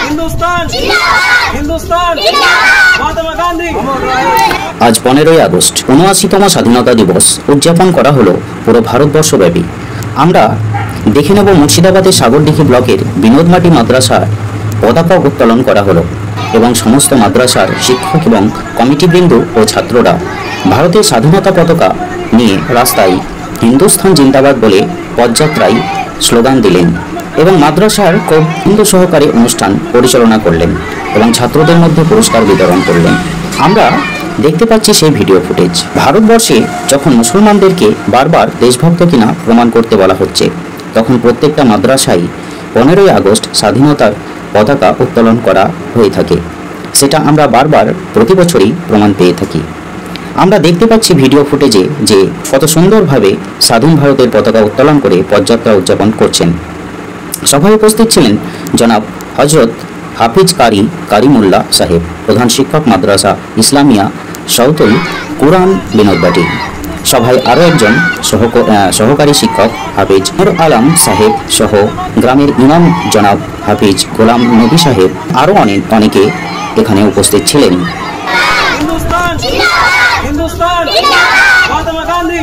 हिंदुस्तान हिंदुस्तान महात्मा गांधी। आज 15 আগস্ট ৭৯তম স্বাধীনতা দিবস উদযাপন করা হলো পুরো ভারতবর্ষব্যাপী। আমরা দেখে নেব মুর্শিদাবাদের সাগরদিঘি ব্লকের বিনোদমাটি মাদ্রাসা পতাকা উত্তোলন করা হলো এবং সমস্ত মাদ্রাসার শিক্ষক এবং কমিটিবৃন্দ ও ছাত্ররা ভারতের স্বাধীনতা পতাকা নিয়ে রাস্তায় হিন্দুস্তান জিন্দাবাদ বলে পদযাত্রায় স্লোগান দিলেন এবং মাদ্রাসার খুব সুন্দর সহকারে অনুষ্ঠান পরিচালনা করলেন এবং ছাত্রদের মধ্যে পুরস্কার বিতরণ করলেন। আমরা দেখতে পাচ্ছি সেই ভিডিও ফুটেজ। ভারতবর্ষে যখন মুসলমানদেরকে বারবার দেশভক্ত কিনা প্রমাণ করতে বলা হচ্ছে, তখন প্রত্যেকটা মাদ্রাসায় 15 আগস্ট স্বাধীনতার পতাকা উত্তোলন করা হয়ে থাকে। সেটা আমরা বারবার প্রতি বছরই প্রমাণ পেয়ে থাকি। আমরা দেখতে পাচ্ছি ভিডিও ফুটেজে যে কত সুন্দরভাবে স্বাধীন ভারতের পতাকা উত্তোলন করে পদযাত্রা উদযাপন করছেন। সভায় উপস্থিত ছিলেন জনাব হজরত হাফিজ কারিমুল্লাহ সাহেব, প্রধান শিক্ষক মাদ্রাসা ইসলামিয়া সাউতুল কুরআন বিনোদবাটি। সভায় আরও একজন সহকারী শিক্ষক হাফিজ নুর আলম সাহেব সহ গ্রামের ইমাম জনাব হাফিজ গোলাম নবী সাহেব, আরও অনেকে এখানে উপস্থিত ছিলেন। हिंदुस्तान हिंदुस्तान महात्मा गांधी।